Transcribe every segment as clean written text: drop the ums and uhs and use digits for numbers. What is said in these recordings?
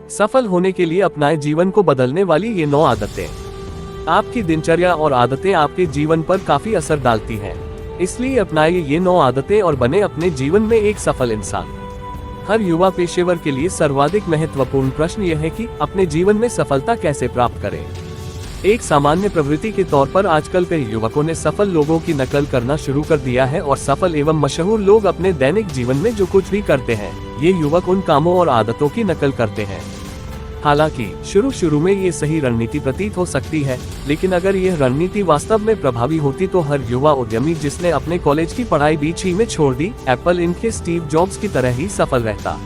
सफल होने के लिए अपनाएं जीवन को बदलने वाली ये 9 आदतें। आपकी दिनचर्या और आदतें आपके जीवन पर काफी असर डालती हैं, इसलिए अपनाइए ये 9 आदतें और बने अपने जीवन में एक सफल इंसान। हर युवा पेशेवर के लिए सर्वाधिक महत्वपूर्ण प्रश्न यह है कि अपने जीवन में सफलता कैसे प्राप्त करें। एक सामान्य प्रवृत्ति के तौर पर आजकल कई युवकों ने सफल लोगों की नकल करना शुरू कर दिया है और सफल एवं मशहूर लोग अपने दैनिक जीवन में जो कुछ भी करते हैं, ये युवक उन कामों और आदतों की नकल करते हैं। हालांकि शुरू में ये सही रणनीति प्रतीत हो सकती है, लेकिन अगर यह रणनीति वास्तव में प्रभावी होती तो हर युवा उद्यमी जिसने अपने कॉलेज की पढ़ाई बीच ही में छोड़ दी, एप्पल इनके स्टीव जॉब्स की तरह ही सफल रहता।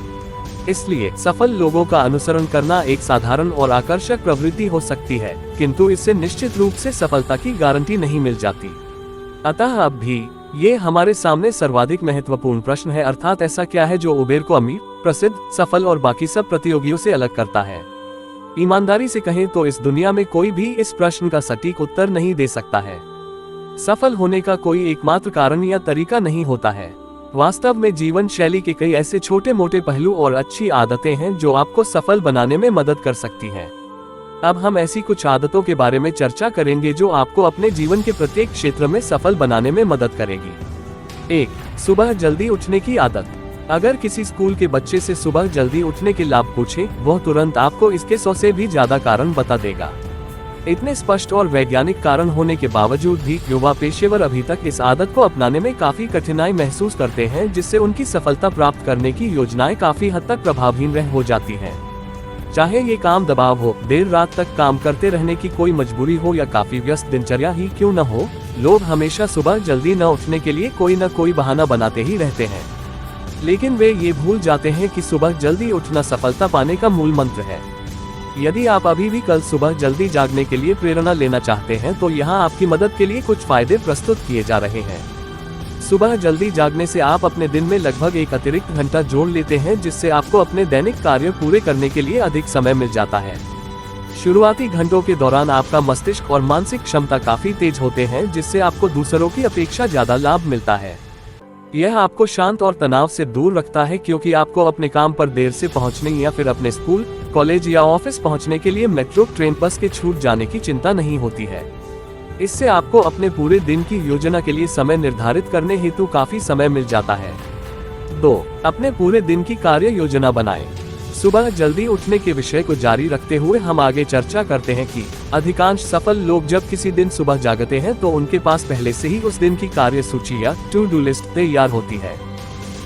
इसलिए सफल लोगों का अनुसरण करना एक साधारण और आकर्षक प्रवृत्ति हो सकती है, किंतु इससे निश्चित रूप से सफलता की गारंटी नहीं मिल जाती। अतः अब भी ये हमारे सामने सर्वाधिक महत्वपूर्ण प्रश्न है, अर्थात ऐसा क्या है जो उबेर को अमीर, प्रसिद्ध, सफल और बाकी सब प्रतियोगियों से अलग करता है। ईमानदारी से कहें तो इस दुनिया में कोई भी इस प्रश्न का सटीक उत्तर नहीं दे सकता है। सफल होने का कोई एकमात्र कारण या तरीका नहीं होता है। वास्तव में जीवन शैली के कई ऐसे छोटे मोटे पहलू और अच्छी आदतें हैं जो आपको सफल बनाने में मदद कर सकती हैं। अब हम ऐसी कुछ आदतों के बारे में चर्चा करेंगे जो आपको अपने जीवन के प्रत्येक क्षेत्र में सफल बनाने में मदद करेगी। 1. सुबह जल्दी उठने की आदत। अगर किसी स्कूल के बच्चे से सुबह जल्दी उठने के लाभ पूछें, वह तुरंत आपको इसके 100 से भी ज्यादा कारण बता देगा। इतने स्पष्ट और वैज्ञानिक कारण होने के बावजूद भी युवा पेशेवर अभी तक इस आदत को अपनाने में काफी कठिनाई महसूस करते हैं, जिससे उनकी सफलता प्राप्त करने की योजनाएं काफी हद तक प्रभावहीन हो जाती हैं। चाहे ये काम दबाव हो, देर रात तक काम करते रहने की कोई मजबूरी हो या काफी व्यस्त दिनचर्या ही क्यों न हो, लोग हमेशा सुबह जल्दी न उठने के लिए कोई न कोई बहाना बनाते ही रहते हैं। लेकिन वे ये भूल जाते हैं कि सुबह जल्दी उठना सफलता पाने का मूल मंत्र है। यदि आप अभी भी कल सुबह जल्दी जागने के लिए प्रेरणा लेना चाहते हैं तो यहाँ आपकी मदद के लिए कुछ फायदे प्रस्तुत किए जा रहे हैं। सुबह जल्दी जागने से आप अपने दिन में लगभग 1 अतिरिक्त घंटा जोड़ लेते हैं, जिससे आपको अपने दैनिक कार्य पूरे करने के लिए अधिक समय मिल जाता है। शुरुआती घंटों के दौरान आपका मस्तिष्क और मानसिक क्षमता काफी तेज होते हैं, जिससे आपको दूसरों की अपेक्षा ज्यादा लाभ मिलता है। यह आपको शांत और तनाव से दूर रखता है, क्योंकि आपको अपने काम पर देर से पहुंचने या फिर अपने स्कूल, कॉलेज या ऑफिस पहुंचने के लिए मेट्रो, ट्रेन, बस के छूट जाने की चिंता नहीं होती है। इससे आपको अपने पूरे दिन की योजना के लिए समय निर्धारित करने हेतु काफी समय मिल जाता है। 2. अपने पूरे दिन की कार्य योजना बनाएं। सुबह जल्दी उठने के विषय को जारी रखते हुए हम आगे चर्चा करते हैं कि अधिकांश सफल लोग जब किसी दिन सुबह जागते हैं तो उनके पास पहले से ही उस दिन की कार्य सूची या टू डू लिस्ट तैयार होती है।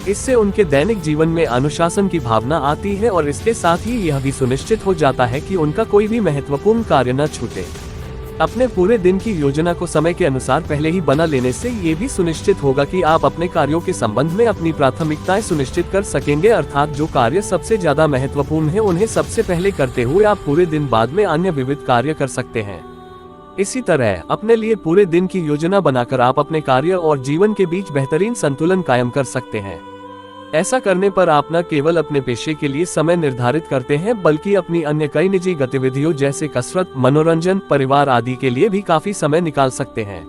इससे उनके दैनिक जीवन में अनुशासन की भावना आती है और इसके साथ ही यह भी सुनिश्चित हो जाता है कि उनका कोई भी महत्वपूर्ण कार्य न छूटे। अपने पूरे दिन की योजना को समय के अनुसार पहले ही बना लेने से ये भी सुनिश्चित होगा कि आप अपने कार्यों के संबंध में अपनी प्राथमिकताएं सुनिश्चित कर सकेंगे, अर्थात जो कार्य सबसे ज्यादा महत्वपूर्ण है उन्हें सबसे पहले करते हुए आप पूरे दिन बाद में अन्य विविध कार्य कर सकते हैं। इसी तरह अपने लिए पूरे दिन की योजना बनाकर आप अपने कार्य और जीवन के बीच बेहतरीन संतुलन कायम कर सकते हैं। ऐसा करने पर आप न केवल अपने पेशे के लिए समय निर्धारित करते हैं, बल्कि अपनी अन्य कई निजी गतिविधियों जैसे कसरत, मनोरंजन, परिवार आदि के लिए भी काफी समय निकाल सकते हैं।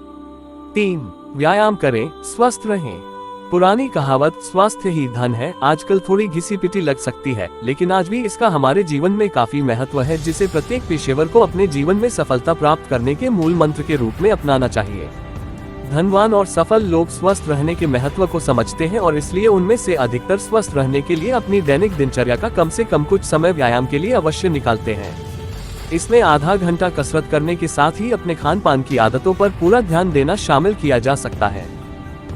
3. व्यायाम करें, स्वस्थ रहें। पुरानी कहावत स्वास्थ्य ही धन है आजकल थोड़ी घिसी पिटी लग सकती है, लेकिन आज भी इसका हमारे जीवन में काफी महत्व है, जिसे प्रत्येक पेशेवर को अपने जीवन में सफलता प्राप्त करने के मूल मंत्र के रूप में अपनाना चाहिए। धनवान और सफल लोग स्वस्थ रहने के महत्व को समझते हैं और इसलिए उनमें से अधिकतर स्वस्थ रहने के लिए अपनी दैनिक दिनचर्या का कम से कम कुछ समय व्यायाम के लिए अवश्य निकालते हैं। इसमें आधा घंटा कसरत करने के साथ ही अपने खान पान की आदतों पर पूरा ध्यान देना शामिल किया जा सकता है।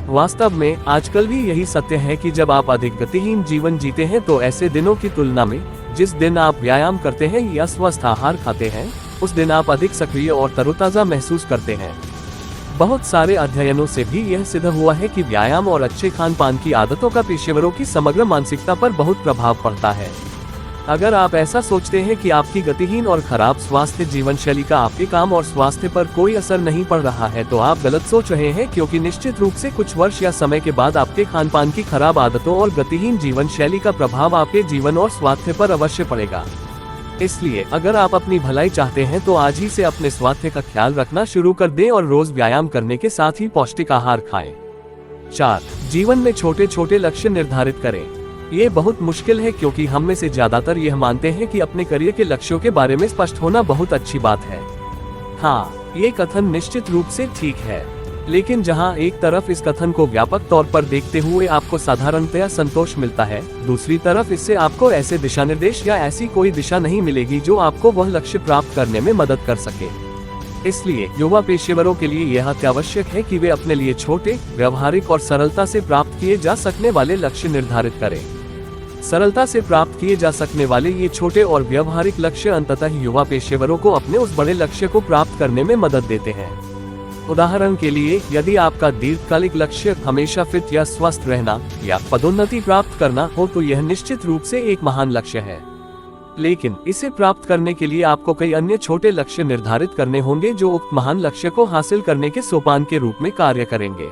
वास्तव में आजकल भी यही सत्य है कि जब आप अधिक गतिहीन जीवन जीते हैं तो ऐसे दिनों की तुलना में जिस दिन आप व्यायाम करते हैं या स्वस्थ आहार खाते हैं, उस दिन आप अधिक सक्रिय और तरोताजा महसूस करते हैं। बहुत सारे अध्ययनों से भी यह सिद्ध हुआ है कि व्यायाम और अच्छे खान पान की आदतों का पेशेवरों की समग्र मानसिकता पर बहुत प्रभाव पड़ता है। अगर आप ऐसा सोचते हैं कि आपकी गतिहीन और खराब स्वास्थ्य जीवन शैली का आपके काम और स्वास्थ्य पर कोई असर नहीं पड़ रहा है तो आप गलत सोच रहे हैं, क्योंकि निश्चित रूप से कुछ वर्ष या समय के बाद आपके खान पान की खराब आदतों और गतिहीन जीवन शैली का प्रभाव आपके जीवन और स्वास्थ्य पर अवश्य पड़ेगा। इसलिए अगर आप अपनी भलाई चाहते हैं तो आज ही से अपने स्वास्थ्य का ख्याल रखना शुरू कर दें और रोज व्यायाम करने के साथ ही पौष्टिक आहार खाएं। 4. जीवन में छोटे छोटे लक्ष्य निर्धारित करें। ये बहुत मुश्किल है क्योंकि हम में से ज्यादातर यह मानते हैं कि अपने करियर के लक्ष्यों के बारे में स्पष्ट होना बहुत अच्छी बात है। हाँ, ये कथन निश्चित रूप से ठीक है, लेकिन जहाँ एक तरफ इस कथन को व्यापक तौर पर देखते हुए आपको साधारणतया संतोष मिलता है, दूसरी तरफ इससे आपको ऐसे दिशा निर्देश या ऐसी कोई दिशा नहीं मिलेगी जो आपको वह लक्ष्य प्राप्त करने में मदद कर सके। इसलिए युवा पेशेवरों के लिए यह अत्यावश्यक है कि वे अपने लिए छोटे, व्यवहारिक और सरलता से प्राप्त किए जा सकने वाले लक्ष्य निर्धारित करें। सरलता से प्राप्त किए जा सकने वाले ये छोटे और व्यवहारिक लक्ष्य अंततः युवा पेशेवरों को अपने उस बड़े लक्ष्य को प्राप्त करने में मदद देते हैं। उदाहरण के लिए, यदि आपका दीर्घकालिक लक्ष्य हमेशा फिट या स्वस्थ रहना या पदोन्नति प्राप्त करना हो तो यह निश्चित रूप से एक महान लक्ष्य है। लेकिन इसे प्राप्त करने के लिए आपको कई अन्य छोटे लक्ष्य निर्धारित करने होंगे जो उक्त महान लक्ष्य को हासिल करने के सोपान के रूप में कार्य करेंगे।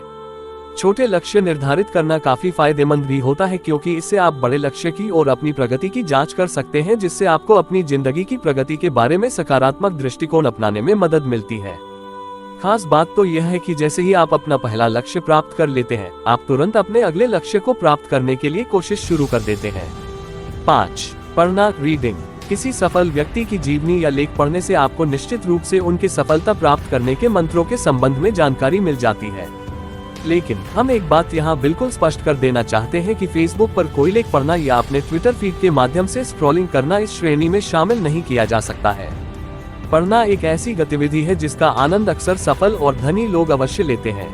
छोटे लक्ष्य निर्धारित करना काफी फायदेमंद भी होता है क्योंकि इससे आप बड़े लक्ष्य की और अपनी प्रगति की जांच कर सकते हैं, जिससे आपको अपनी जिंदगी की प्रगति के बारे में सकारात्मक दृष्टिकोण अपनाने में मदद मिलती है। खास बात तो यह है कि जैसे ही आप अपना पहला लक्ष्य प्राप्त कर लेते हैं, आप तुरंत अपने अगले लक्ष्य को प्राप्त करने के लिए कोशिश शुरू कर देते हैं। 5. पढ़ना, रीडिंग। किसी सफल व्यक्ति की जीवनी या लेख पढ़ने से आपको निश्चित रूप से उनके सफलता प्राप्त करने के मंत्रों के संबंध में जानकारी मिल जाती है। लेकिन हम एक बात यहाँ बिल्कुल स्पष्ट कर देना चाहते हैं कि फेसबुक पर कोई लेख पढ़ना या अपने ट्विटर फीड के माध्यम से स्क्रॉलिंग करना इस श्रेणी में शामिल नहीं किया जा सकता है। पढ़ना एक ऐसी गतिविधि है जिसका आनंद अक्सर सफल और धनी लोग अवश्य लेते हैं।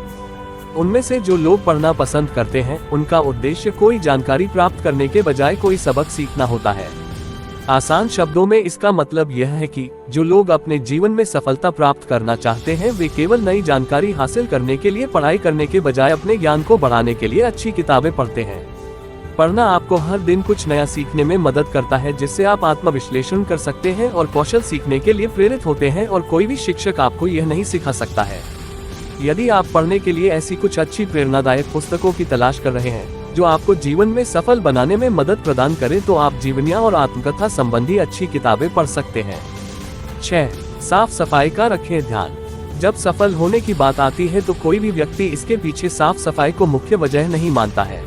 उनमें से जो लोग पढ़ना पसंद करते हैं, उनका उद्देश्य कोई जानकारी प्राप्त करने के बजाय कोई सबक सीखना होता है। आसान शब्दों में इसका मतलब यह है कि जो लोग अपने जीवन में सफलता प्राप्त करना चाहते हैं, वे केवल नई जानकारी हासिल करने के लिए पढ़ाई करने के बजाय अपने ज्ञान को बढ़ाने के लिए अच्छी किताबें पढ़ते हैं। पढ़ना आपको हर दिन कुछ नया सीखने में मदद करता है, जिससे आप आत्मविश्लेषण कर सकते हैं और कौशल सीखने के लिए प्रेरित होते हैं, और कोई भी शिक्षक आपको यह नहीं सिखा सकता है। यदि आप पढ़ने के लिए ऐसी कुछ अच्छी प्रेरणादायक पुस्तकों की तलाश कर रहे हैं जो आपको जीवन में सफल बनाने में मदद प्रदान करें, तो आप जीवनियाँ और आत्मकथा संबंधी अच्छी किताबें पढ़ सकते हैं। 6. साफ सफाई का रखें ध्यान। जब सफल होने की बात आती है तो कोई भी व्यक्ति इसके पीछे साफ सफाई को मुख्य वजह नहीं मानता है।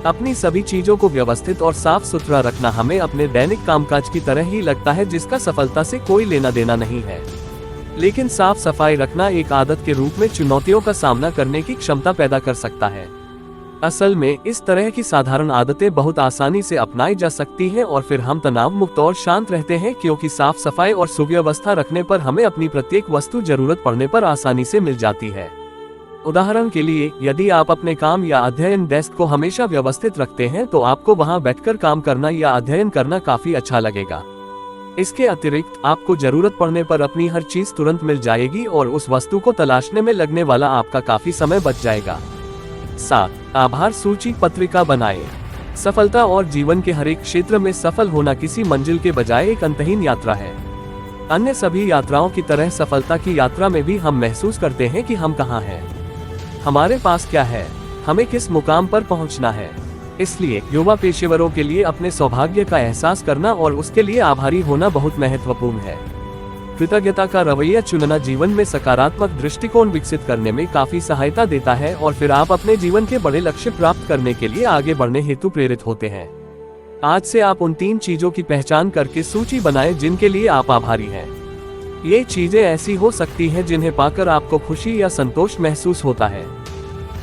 अपनी सभी चीजों को व्यवस्थित और साफ सुथरा रखना हमें अपने दैनिक कामकाज की तरह ही लगता है, जिसका सफलता से कोई लेना देना नहीं है। लेकिन साफ सफाई रखना एक आदत के रूप में चुनौतियों का सामना करने की क्षमता पैदा कर सकता है। असल में इस तरह की साधारण आदतें बहुत आसानी से अपनाई जा सकती हैं और फिर हम तनाव मुक्त और शांत रहते हैं, क्योंकि साफ सफाई और सुव्यवस्था रखने पर हमें अपनी प्रत्येक वस्तु जरूरत पड़ने पर आसानी से मिल जाती है। उदाहरण के लिए, यदि आप अपने काम या अध्ययन डेस्क को हमेशा व्यवस्थित रखते हैं तो आपको वहां बैठकर काम करना या अध्ययन करना काफी अच्छा लगेगा। इसके अतिरिक्त आपको जरूरत पड़ने पर अपनी हर चीज तुरंत मिल जाएगी और उस वस्तु को तलाशने में लगने वाला आपका काफी समय बच जाएगा। 7. आभार सूची पत्रिका बनाएं। सफलता और जीवन के हर एक क्षेत्र में सफल होना किसी मंजिल के बजाय एक अंतहीन यात्रा है। अन्य सभी यात्राओं की तरह सफलता की यात्रा में भी हम महसूस करते हैं कि हम कहाँ हैं, हमारे पास क्या है, हमें किस मुकाम पर पहुंचना है। इसलिए युवा पेशेवरों के लिए अपने सौभाग्य का एहसास करना और उसके लिए आभारी होना बहुत महत्वपूर्ण है। कृतज्ञता का रवैया चुनना जीवन में सकारात्मक दृष्टिकोण विकसित करने में काफी सहायता देता है और फिर आप अपने जीवन के बड़े लक्ष्य प्राप्त करने के लिए आगे बढ़ने हेतु प्रेरित होते हैं। आज से आप उन 3 चीजों की पहचान करके सूची बनाएं जिनके लिए आप आभारी हैं। ये चीजें ऐसी हो सकती हैं जिन्हें पाकर आपको खुशी या संतोष महसूस होता है,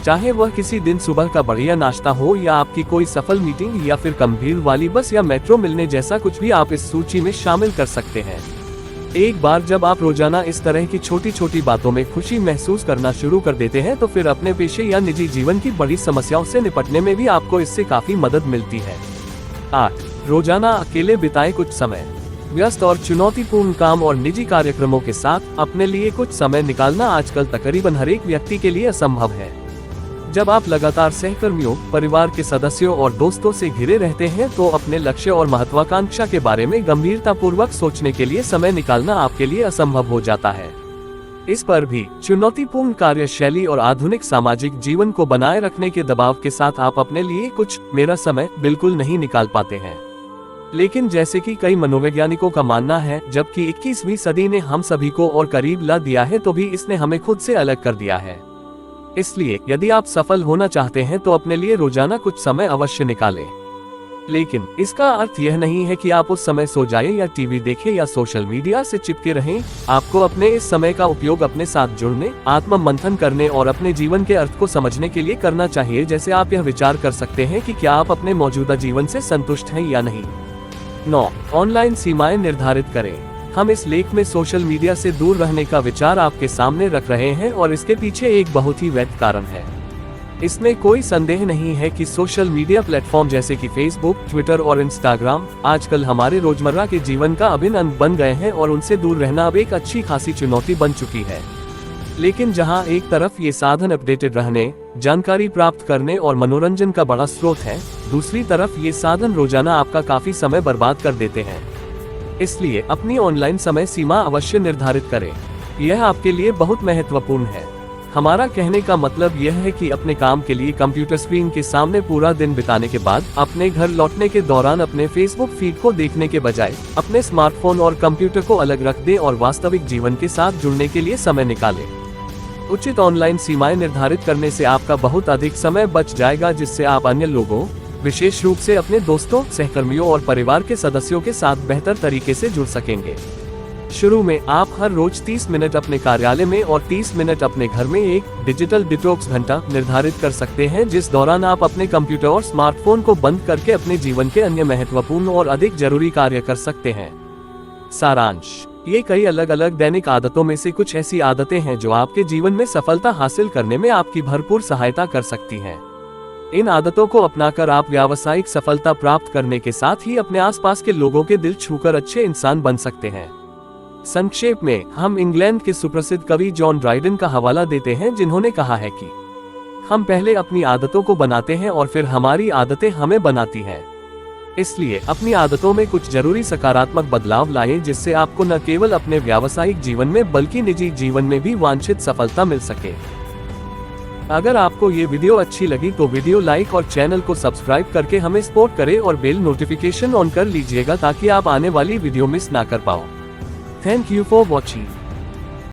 चाहे वह किसी दिन सुबह का बढ़िया नाश्ता हो या आपकी कोई सफल मीटिंग या फिर कम भीड़ वाली बस या मेट्रो मिलने जैसा कुछ भी आप इस सूची में शामिल कर सकते हैं। एक बार जब आप रोजाना इस तरह की छोटी छोटी बातों में खुशी महसूस करना शुरू कर देते हैं तो फिर अपने पेशे या निजी जीवन की बड़ी समस्याओं से निपटने में भी आपको इससे काफी मदद मिलती है। 8. रोजाना अकेले बिताएं कुछ समय। व्यस्त और चुनौतीपूर्ण काम और निजी कार्यक्रमों के साथ अपने लिए कुछ समय निकालना आजकल तकरीबन हर एक व्यक्ति के लिए असंभव है। जब आप लगातार सहकर्मियों, परिवार के सदस्यों और दोस्तों से घिरे रहते हैं तो अपने लक्ष्य और महत्वाकांक्षा के बारे में गंभीरतापूर्वक सोचने के लिए समय निकालना आपके लिए असंभव हो जाता है। इस पर भी चुनौतीपूर्ण कार्यशैली और आधुनिक सामाजिक जीवन को बनाए रखने के दबाव के साथ आप अपने लिए कुछ मेरा समय बिल्कुल नहीं निकाल पाते हैं। लेकिन जैसे कि कई मनोवैज्ञानिकों का मानना है, जबकि 21वीं सदी ने हम सभी को और करीब ला दिया है तो भी इसने हमें खुद से अलग कर दिया है। इसलिए यदि आप सफल होना चाहते हैं तो अपने लिए रोजाना कुछ समय अवश्य निकालें। लेकिन इसका अर्थ यह नहीं है कि आप उस समय सो जाएं या टीवी देखें या सोशल मीडिया से चिपके रहें। आपको अपने इस समय का उपयोग अपने साथ जुड़ने, आत्म मंथन करने और अपने जीवन के अर्थ को समझने के लिए करना चाहिए। जैसे आप यह विचार कर सकते हैं कि क्या आप अपने मौजूदा जीवन से संतुष्ट हैं या नहीं। 9. ऑनलाइन सीमाएं निर्धारित करें। हम इस लेख में सोशल मीडिया से दूर रहने का विचार आपके सामने रख रहे हैं और इसके पीछे एक बहुत ही वैध कारण है। इसमें कोई संदेह नहीं है कि सोशल मीडिया प्लेटफॉर्म जैसे कि फेसबुक, ट्विटर और इंस्टाग्राम आजकल हमारे रोजमर्रा के जीवन का अभिन्न अंग बन गए हैं और उनसे दूर रहना अब एक अच्छी खासी चुनौती बन चुकी है। लेकिन जहां एक तरफ ये साधन अपडेटेड रहने, जानकारी प्राप्त करने और मनोरंजन का बड़ा स्रोत है, दूसरी तरफ ये साधन रोजाना आपका काफी समय बर्बाद कर देते हैं। इसलिए अपनी ऑनलाइन समय सीमा अवश्य निर्धारित करें। यह आपके लिए बहुत महत्वपूर्ण है। हमारा कहने का मतलब यह है कि अपने काम के लिए कंप्यूटर स्क्रीन के सामने पूरा दिन बिताने के बाद अपने घर लौटने के दौरान अपने फेसबुक फीड को देखने के बजाय अपने स्मार्टफोन और कंप्यूटर को अलग रख दें और वास्तविक जीवन के साथ जुड़ने के लिए समय निकालें। उचित ऑनलाइन सीमाएं निर्धारित करने से आपका बहुत अधिक समय बच जाएगा, जिससे आप अन्य लोगों, विशेष रूप से अपने दोस्तों, सहकर्मियों और परिवार के सदस्यों के साथ बेहतर तरीके से जुड़ सकेंगे। शुरू में आप हर रोज 30 मिनट अपने कार्यालय में और 30 मिनट अपने घर में एक डिजिटल डिटॉक्स घंटा निर्धारित कर सकते हैं, जिस दौरान आप अपने कंप्यूटर और स्मार्टफोन को बंद करके अपने जीवन के अन्य महत्वपूर्ण और अधिक जरूरी कार्य कर सकते हैं। सारांश: ये कई अलग अलग दैनिक आदतों में से कुछ ऐसी आदतें हैं जो आपके जीवन में सफलता हासिल करने में आपकी भरपूर सहायता कर सकती हैं। इन आदतों को अपनाकर आप व्यावसायिक सफलता प्राप्त करने के साथ ही अपने आसपास के लोगों के दिल छूकर अच्छे इंसान बन सकते हैं। संक्षेप में हम इंग्लैंड के सुप्रसिद्ध कवि जॉन ड्राइडन का हवाला देते हैं, जिन्होंने कहा है कि हम पहले अपनी आदतों को बनाते हैं और फिर हमारी आदतें हमें बनाती हैं। इसलिए अपनी आदतों में कुछ जरूरी सकारात्मक बदलाव लाएं, जिससे आपको न केवल अपने व्यावसायिक जीवन में बल्कि निजी जीवन में भी वांछित सफलता मिल सके। अगर आपको ये वीडियो अच्छी लगी तो वीडियो लाइक और चैनल को सब्सक्राइब करके हमें सपोर्ट करें और बेल नोटिफिकेशन ऑन कर लीजिएगा ताकि आप आने वाली वीडियो मिस ना कर पाओ। Thank you for watching.